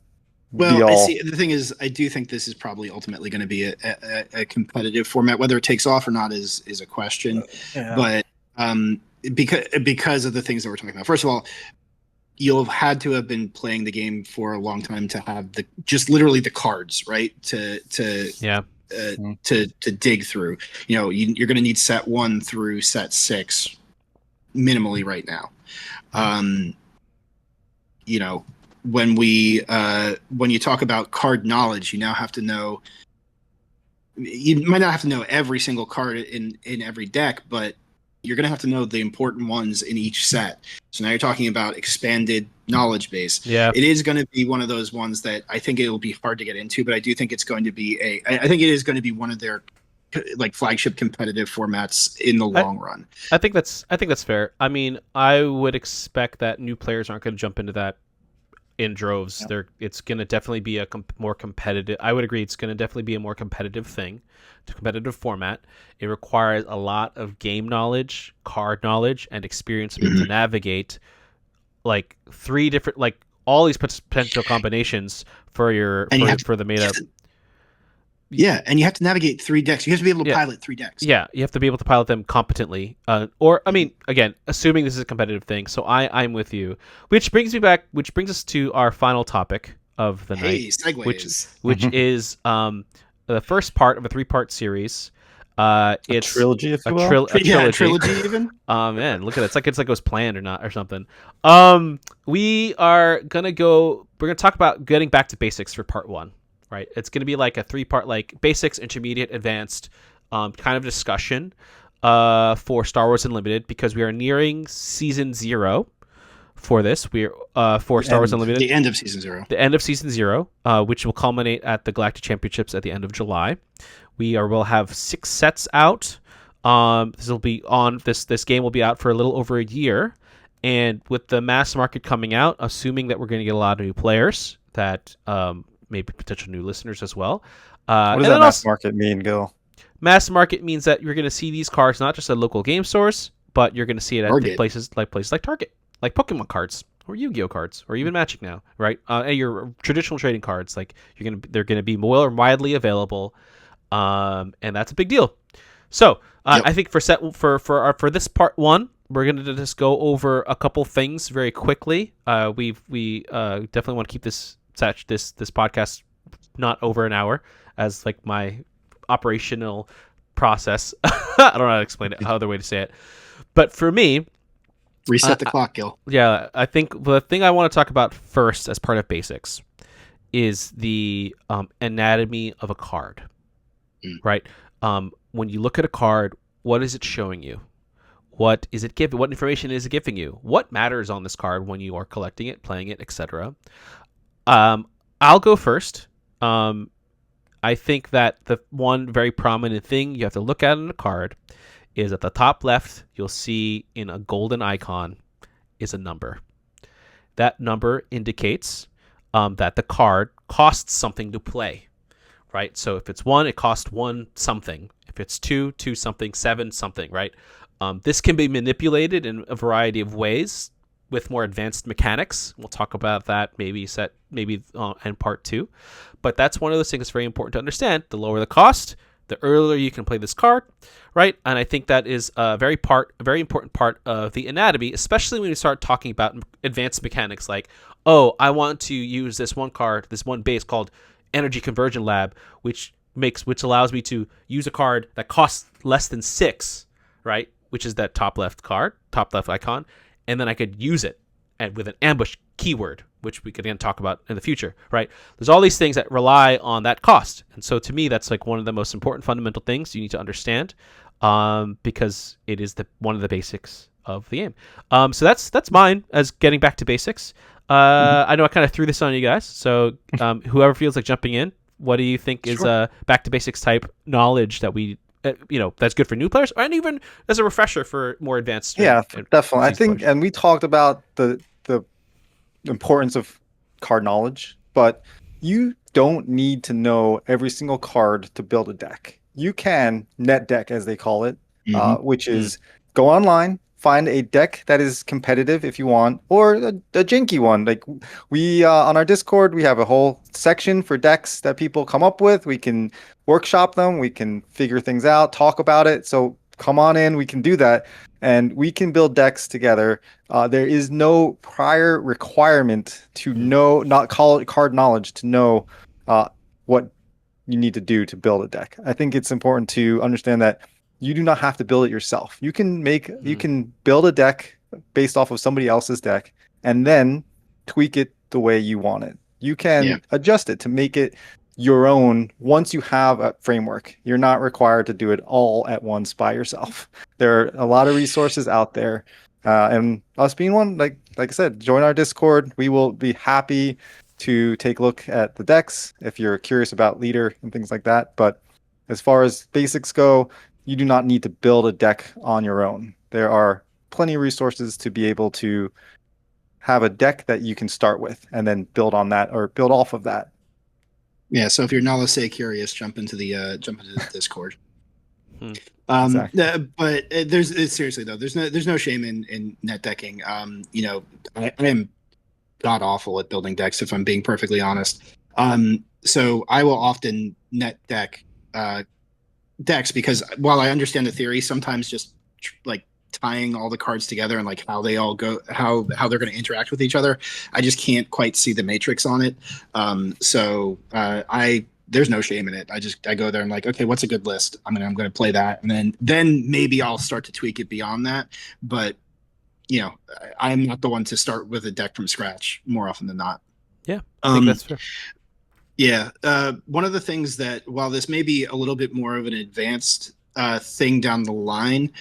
be Well, I all. see. The thing is, I do think this is probably ultimately going to be a competitive format. Whether it takes off or not is a question. Yeah. But because of the things that we're talking about, first of all, you'll have had to have been playing the game for a long time to have just literally the cards, right? To dig through. You're going to need set 1 through set 6 minimally right now. When you talk about card knowledge, you now have to know. You might not have to know every single card in every deck, but you're going to have to know the important ones in each set. So now you're talking about expanded knowledge base. Yeah. It is going to be one of those ones that I think it will be hard to get into, but I do think it's going to be I think it is going to be one of their like flagship competitive formats in the long run. I think that's fair. I mean, I would expect that new players aren't going to jump into that in droves. Yeah. It's going to definitely be a more competitive. I would agree. It's going to definitely be a more competitive thing, competitive format. It requires a lot of game knowledge, card knowledge, and experience to be able to navigate like 3 different, like all these potential combinations for the meta. Yeah, and you have to navigate 3 decks. You have to be able to pilot 3 decks. Yeah, you have to be able to pilot them competently. Or I mean, again, assuming this is a competitive thing. So I'm with you. Which brings us to our final topic of the night, segues. which is the first part of a 3-part series. It's a trilogy, if you will. Trilogy. Trilogy even. Man, look at it. It's like it was planned or not or something. We're gonna talk about getting back to basics for part 1. Right, it's going to be like a 3-part, like basics, intermediate, advanced, kind of discussion, for Star Wars Unlimited because we are nearing season 0 for this. We're for Star Wars Unlimited, the end of season 0, which will culminate at the Galactic Championships at the end of July. We'll have 6 sets out. This game will be out for a little over a year, And with the mass market coming out, assuming that we're going to get a lot of new players, that maybe potential new listeners as well. What does and that then mass also, market mean, Gil? mass market means that you're going to see these cards not just at local game stores, but you're going to see it at Target. places like Target, like Pokemon cards or Yu-Gi-Oh cards, or even Magic now, right? And your traditional trading cards, like they're going to be more widely available, and that's a big deal. So I think for this part one, we're going to just go over a couple things very quickly. We definitely want to keep this podcast not over an hour, as like my operational process. I don't know how to explain it, how other way to say it. But for me, Reset the clock, Gil. yeah, I think the thing I want to talk about first as part of basics is the anatomy of a card, right? When you look at a card, what is it showing you? What is it giving? What information is it giving you? What matters on this card when you are collecting it, playing it, etc.? I'll go first. I think that the one very prominent thing you have to look at in a card is at the top left, you'll see in a golden icon is a number. That number indicates that the card costs something to play, right? So if it's 1, it costs 1 something. If it's 2, 2 something, 7 something, right? This can be manipulated in a variety of ways with more advanced mechanics. We'll talk about that maybe in part 2. But that's one of those things that's very important to understand. The lower the cost, the earlier you can play this card, right? And I think that is a very important part of the anatomy, especially when you start talking about advanced mechanics like, oh, I want to use this one card, this one base called Energy Conversion Lab, which allows me to use a card that costs less than 6, right? Which is that top left icon, and then I could use it with an ambush keyword, which we could again talk about in the future, right? There's all these things that rely on that cost, and so to me, that's like one of the most important fundamental things you need to understand, because it is one of the basics of the game. So that's mine as getting back to basics. I know I kind of threw this on you guys, so whoever feels like jumping in, what do you think is back to basics type knowledge that we that's good for new players, and even as a refresher for more advanced? Definitely. I think, and we talked about the importance of card knowledge, but you don't need to know every single card to build a deck. You can net deck, as they call it, which is go online, find a deck that is competitive if you want, or a janky one. Like we on our Discord, we have a whole section for decks that people come up with. We can workshop them, we can figure things out, talk about it. So come on in, we can do that, and we can build decks together. There is no prior requirement to know, not call it card knowledge, to know what you need to do to build a deck. I think it's important to understand that you do not have to build it yourself. You can build a deck based off of somebody else's deck and then tweak it the way you want it. You can adjust it to make it your own once you have a framework. You're not required to do it all at once by yourself. There are a lot of resources out there, and us being one, like I said, join our Discord. We will be happy to take a look at the decks if you're curious about leader and things like that. But as far as basics go, you do not need to build a deck on your own. There are plenty of resources to be able to have a deck that you can start with and then build on that or build off of that. Yeah, so if you're Nala-say curious, jump into the Discord. Exactly. But seriously though, there's no shame in net decking. I am god awful at building decks, if I'm being perfectly honest. So I will often net deck decks because while I understand the theory, sometimes just like tying all the cards together and like how they all go, how they're going to interact with each other, I just can't quite see the matrix on it. There's no shame in it. I go there and like, okay, what's a good list? I'm going to play that, and then maybe I'll start to tweak it beyond that. But I'm not the one to start with a deck from scratch more often than not. Yeah, I think that's fair. Yeah, one of the things that, while this may be a little bit more of an advanced thing down the line,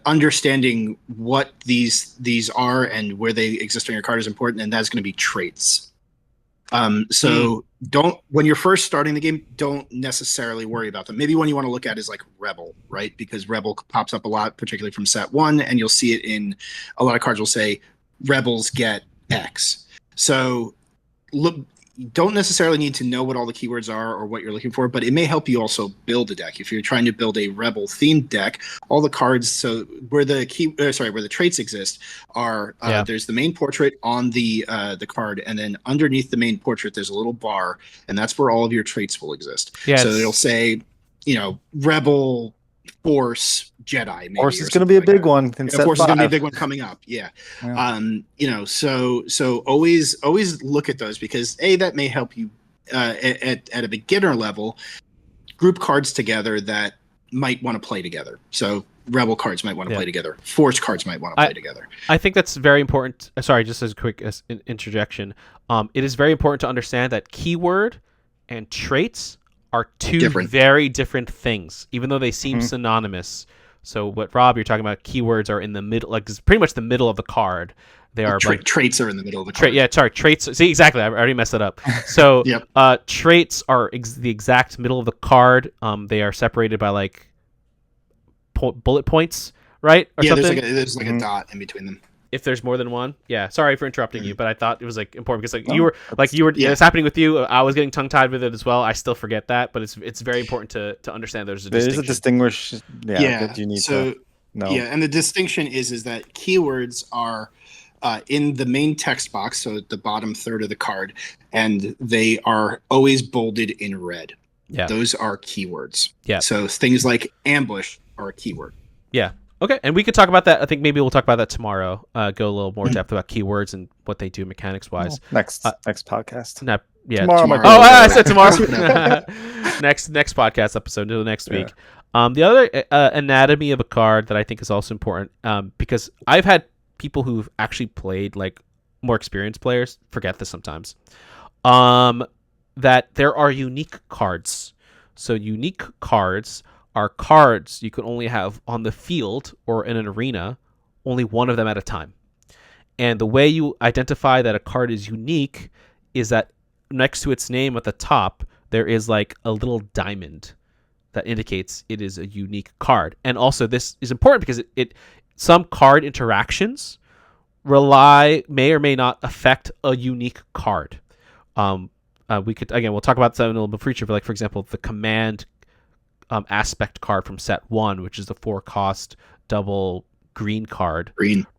understanding what these are and where they exist on your card is important, and that's going to be traits. So don't, when you're first starting the game, don't necessarily worry about them. Maybe one you want to look at is like Rebel, right? Because Rebel pops up a lot, particularly from set 1, and you'll see it in a lot of cards will say Rebels get X. So look, you don't necessarily need to know what all the keywords are or what you're looking for, but it may help you also build a deck. If you're trying to build a Rebel themed deck, all the cards, so where the where the traits exist are there's the main portrait on the card, and then underneath the main portrait there's a little bar, and that's where all of your traits will exist. So it'll say, Rebel, Force, Jedi. Maybe, Force is going to be a big one. Force is going to be a big one coming up. Yeah. So always look at those, because that may help you at a beginner level group cards together that might want to play together. So Rebel cards might want to play together. Force cards might want to play together. I think that's very important. Sorry, just as a quick interjection. It is very important to understand that keyword and traits are two very different things, even though they seem synonymous. So what, Rob, you're talking about, keywords are in the middle, like it's pretty much the middle of the card. They are traits are in the middle of the card. Traits. See, exactly. I already messed it up. So traits are the exact middle of the card. They are separated by like bullet points, right? Or something? There's like a dot in between them. If there's more than one. Yeah. Sorry for interrupting you, but I thought it was like important because it's happening with you. I was getting tongue tied with it as well. I still forget that, but it's very important to understand there's a distinction. That you need to know. Yeah. And the distinction is that keywords are in the main text box, so at the bottom third of the card, and they are always bolded in red. Yeah. Those are keywords. Yeah. So things like ambush are a keyword. Yeah. Okay, and we could talk about that. I think maybe we'll talk about that tomorrow. Go a little more depth about keywords and what they do mechanics wise. Next podcast. Tomorrow. Oh, I said tomorrow. next podcast episode. Do next week. The other anatomy of a card that I think is also important, because I've had people who've actually played, like more experienced players, forget this sometimes, that there are unique cards. So unique cards are cards you can only have on the field or in an arena, only one of them at a time. And the way you identify that a card is unique is that next to its name at the top, there is like a little diamond that indicates it is a unique card. And also this is important because some card interactions may or may not affect a unique card. We'll talk about that in a little bit future, but like, for example, the command aspect card from set 1, which is the 4-cost double green card.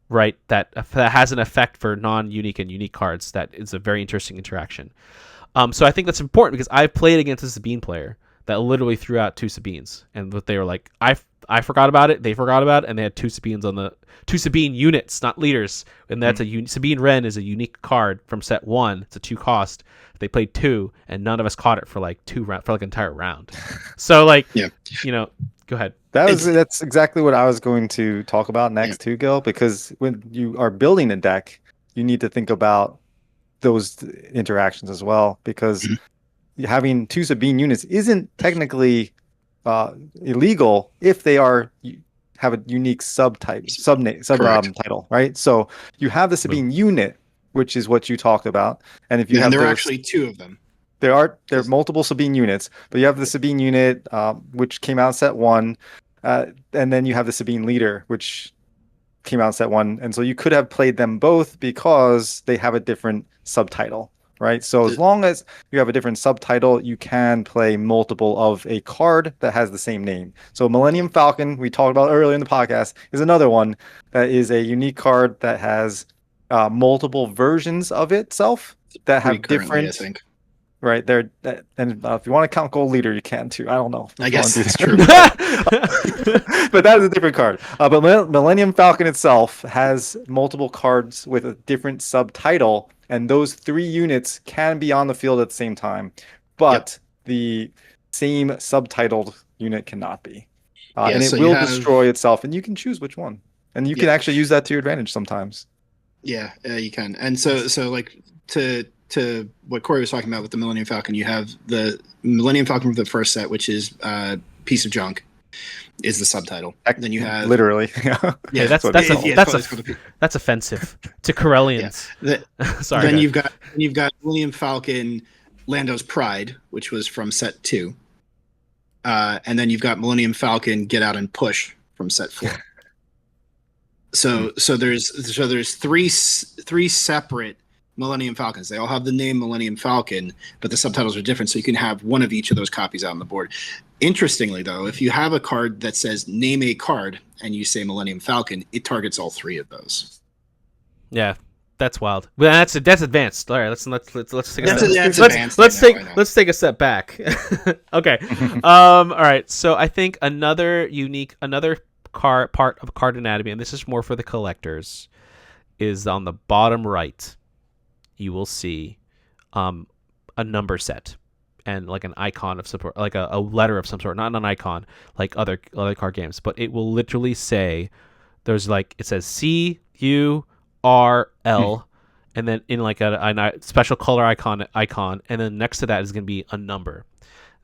Right, that has an effect for non-unique and unique cards. That is a very interesting interaction. So I think that's important because I've played against a Sabine player that literally threw out 2 Sabines, and they were like, I forgot about it, they forgot about it, and they had 2 Sabines on the 2 Sabine units, not leaders. And that's Sabine Wren is a unique card from set 1. It's a 2-cost. They played 2, and none of us caught it for like an entire round. So like, go ahead. That's exactly what I was going to talk about next too, Gil, because when you are building a deck, you need to think about those interactions as well, because having 2 Sabine units isn't technically illegal if they have a unique title, right? So you have the Sabine unit, which is what you talked about, and if you have, there are actually 2 of them. There are multiple Sabine units, but you have the Sabine unit, which came out set 1, and then you have the Sabine leader, which came out set 1, and so you could have played them both because they have a different subtitle, right? So as long as you have a different subtitle, you can play multiple of a card that has the same name. So Millennium Falcon, we talked about earlier in the podcast, is another one that is a unique card that has multiple versions of itself that have different. I think. Right there, and if you want to count Gold Leader, you can too. I don't know. I guess it's true, but that is a different card. But Millennium Falcon itself has multiple cards with a different subtitle, and those 3 units can be on the field at the same time, but the same subtitled unit cannot be, and it will destroy itself. And you can choose which one, and you can actually use that to your advantage sometimes. Yeah, you can. And so like to what Corey was talking about with the Millennium Falcon, you have the Millennium Falcon from the first set, which is Piece of Junk. is the subtitle. Then you have literally. Hey, that's offensive to Corellians. Sorry. Then you've got Millennium Falcon, Lando's Pride, which was from set 2, and then you've got Millennium Falcon, Get Out and Push from set 4. So there's three separate Millennium Falcons. They all have the name Millennium Falcon, but the subtitles are different, so you can have one of each of those copies out on the board. Interestingly, though, if you have a card that says name a card and you say Millennium Falcon, it targets all 3 of those. Yeah, that's wild. Well, that's advanced. All right, let's take let's take a step back. Okay. All right. So I think another part of card anatomy, and this is more for the collectors, is on the bottom right. You will see a number set and like an icon of some sort, like a letter of some sort, not an icon like other card games, but it will literally say it says CURL, and then in like a special color icon, and then next to that is going to be a number.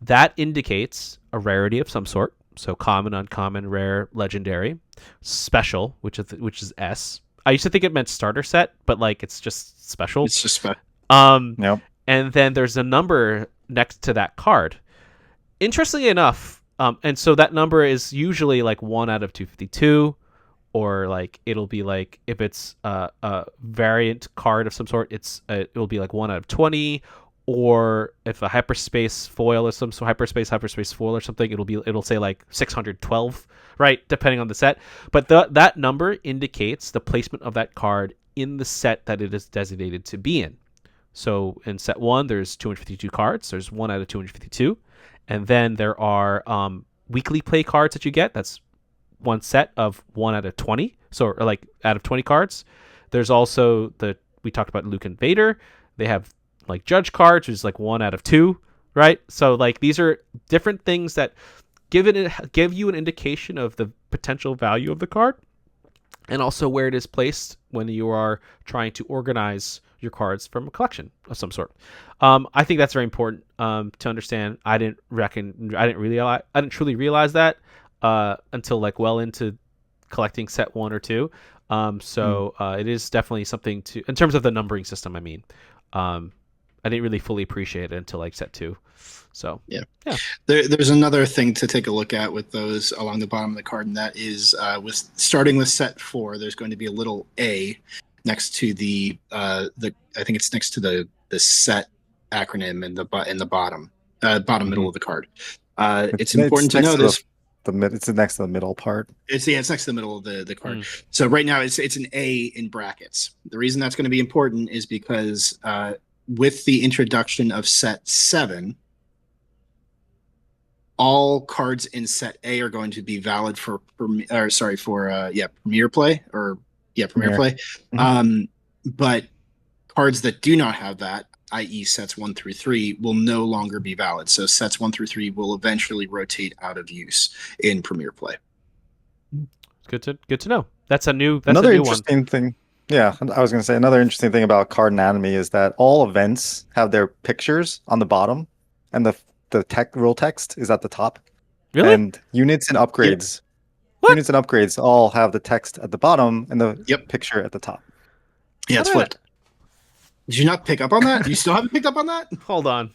That indicates a rarity of some sort. So common, uncommon, rare, legendary, special, which is S. I used to think it meant starter set, but like it's just special. It's just special. Yep. And then there's a number next to that card. Interestingly enough, and so that number is usually like 1 out of 252, or like it'll be like if it's a variant card of some sort, it will be like 1 out of 20. Or if a hyperspace foil or some hyperspace foil or something, it'll say like 612, right? Depending on the set. But that number indicates the placement of that card in the set that it is designated to be in. So in set 1, there's 252 cards. There's 1 out of 252, and then there are weekly play cards that you get. That's one set of 1 out of 20. So or like out of 20 cards. There's also we talked about Luke and Vader. They have like judge cards, which is like 1 out of 2, right? So like these are different things that give you an indication of the potential value of the card, and also where it is placed when you are trying to organize your cards from a collection of some sort. I think that's very important to understand. I didn't truly realize that until like well into collecting set 1 or 2. It is definitely something to, in terms of the numbering system. I mean, I didn't really fully appreciate it until like set 2. So yeah. There's another thing to take a look at with those along the bottom of the card, and that is starting with set 4. There's going to be a little A next to the I think it's next to the set acronym in the bottom middle of the card. It's important to know this. It's next to the middle part. It's next to the middle of the card. So right now it's an A in brackets. The reason that's going to be important is because with the introduction of set 7, all cards in set A are going to be valid for Premier Play Premier Play. But cards that do not have that, i.e. sets 1 through 3, will no longer be valid. So sets 1 through 3 will eventually rotate out of use in Premier Play. Good to know. That's another a new interesting one. thing. Yeah, I was going to say another interesting thing about card anatomy is that all events have their pictures on the bottom, and the rule text is at the top. Really? And units and upgrades. What? Units and upgrades all have the text at the bottom and the picture at the top. Yeah, it's flipped. Did you not pick up on that? You still haven't picked up on that? Hold on.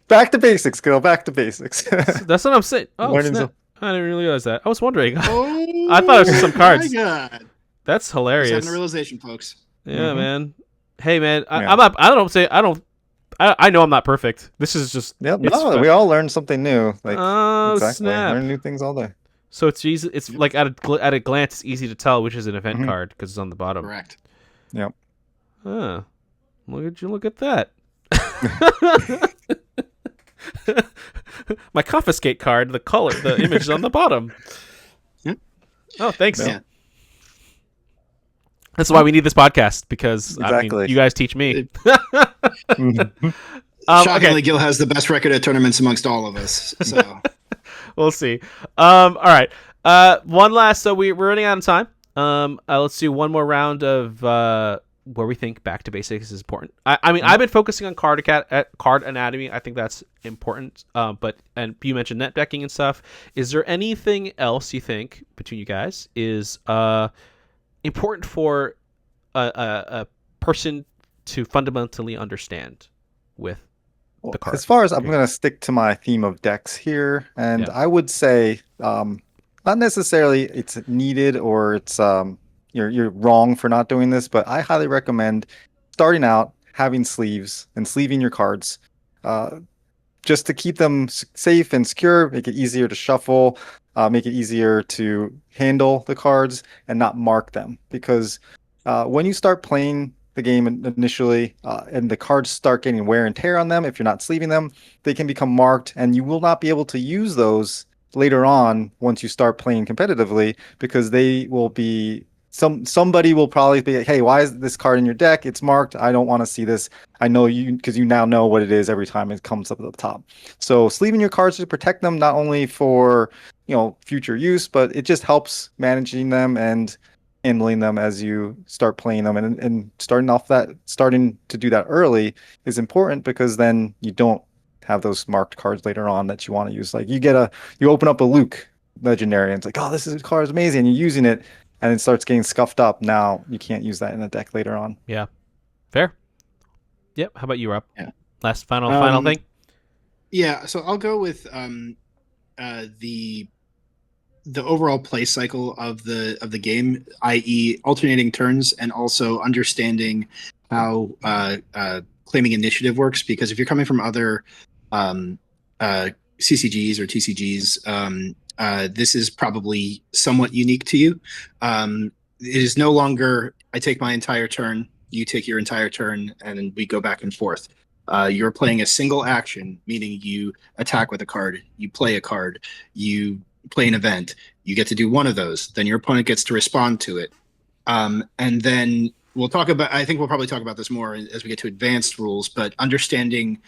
Back to basics, Gil. Back to basics. That's what I'm saying. Oh, I didn't realize that. I was wondering. Oh, I thought it was just some cards. My God. That's hilarious. Just having a realization, folks. Yeah, man. Hey, man. I'm not. I know I'm not perfect. This is just. Yep. No, we all learn something new. Like exactly. Snap. Learn new things all day. So it's easy. It's like at a glance, it's easy to tell which is an event card because it's on the bottom. Correct. Yep. Huh. Look at that. My confiscate card, the image is on the bottom. Oh, thanks. Yeah. That's why we need this podcast, because exactly. You guys teach me. Shockingly, Gil has the best record at tournaments amongst all of us. So we'll see. All right. One last. So we're running out of time. Let's do one more round of where we think back to basics is important. I mean, I've been focusing on card anatomy. I think that's important. And you mentioned net decking and stuff. Is there anything else you think between you guys is important for a person to fundamentally understand with the card? As far as I'm going to stick to my theme of decks here, and I would say not necessarily it's needed or it's you're wrong for not doing this, but I highly recommend starting out having sleeves and sleeving your cards just to keep them safe and secure, make it easier to shuffle, make it easier to handle the cards and not mark them. Because when you start playing the game initially and the cards start getting wear and tear on them, if you're not sleeving them, they can become marked and you will not be able to use those later on once you start playing competitively, because they will be somebody will probably be like, hey, why is this card in your deck? It's marked. I don't want to see this. I know you, because you now know what it is every time it comes up at the top. So sleeving your cards to protect them, not only for future use, but it just helps managing them and handling them as you start playing them. And starting to do that early is important, because then you don't have those marked cards later on that you want to use. Like you open up a Luke legendary and it's like, oh, this card is amazing, and you're using it and it starts getting scuffed up. Now you can't use that in a deck later on. Yeah. Fair. Yep. How about you, Rob? Yeah. Last final thing? Yeah, so I'll go with the overall play cycle of the game, i.e. alternating turns, and also understanding how claiming initiative works. Because if you're coming from other CCGs or TCGs, this is probably somewhat unique to you. It is no longer, I take my entire turn, you take your entire turn, and we go back and forth. You're playing a single action, meaning you attack with a card, you play a card, you play an event, you get to do one of those, then your opponent gets to respond to it. And then I think we'll probably talk about this more as we get to advanced rules, but understanding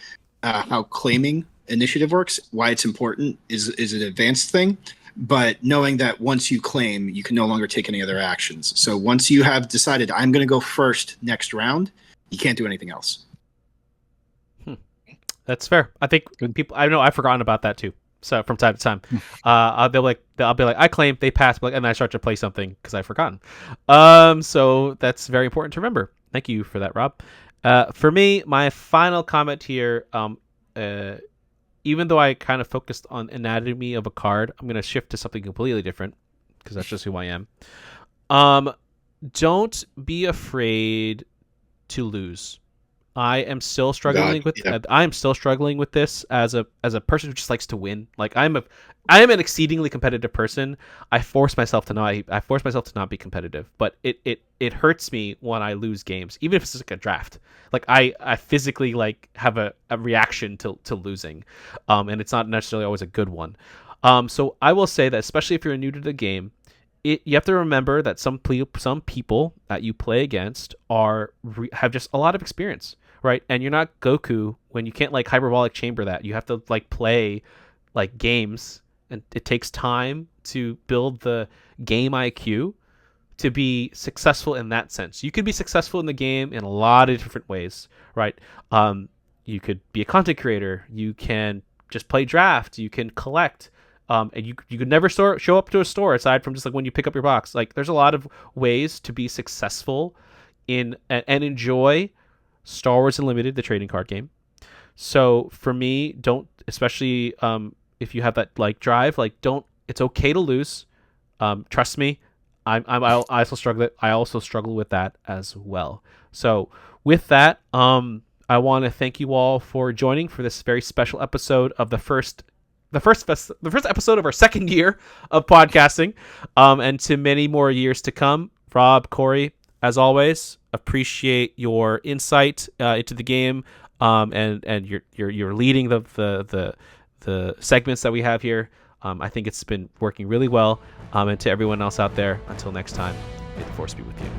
how claiming initiative works, why it's important is an advanced thing, but knowing that once you claim, you can no longer take any other actions. So once you have decided I'm going to go first next round, you can't do anything else. That's fair. I think people, I know I've forgotten about that too. So from time to time, I'll be like, I claim, they pass, and then I start to play something because I've forgotten. So that's very important to remember. Thank you for that, Rob. For me, my final comment here, even though I kind of focused on anatomy of a card, I'm going to shift to something completely different because that's just who I am. Don't be afraid to lose. I am still struggling with this as a person who just likes to win. Like I am an exceedingly competitive person. I force myself to not be competitive, but it hurts me when I lose games, even if it's like a draft. Like I physically like have a reaction to losing, and it's not necessarily always a good one. So I will say that, especially if you're new to the game, you have to remember that some people that you play against have just a lot of experience, right? And you're not Goku when you can't like hyperbolic chamber that. You have to like play like games, and it takes time to build the game IQ to be successful in that sense. You could be successful in the game in a lot of different ways, right? You could be a content creator. You can just play draft. You can collect. And you could never show up to a store aside from just like when you pick up your box. Like there's a lot of ways to be successful in and enjoy Star Wars Unlimited, the trading card game. So for me, don't, especially if you have that like drive, like don't. It's okay to lose. Trust me, I also struggle with that as well. So with that, I want to thank you all for joining for this very special episode of the first episode of our second year of podcasting, and to many more years to come. Rob, Corey, as always, appreciate your insight into the game, and you're leading the segments that we have here. I think it's been working really well. And to everyone else out there, until next time, may the force be with you.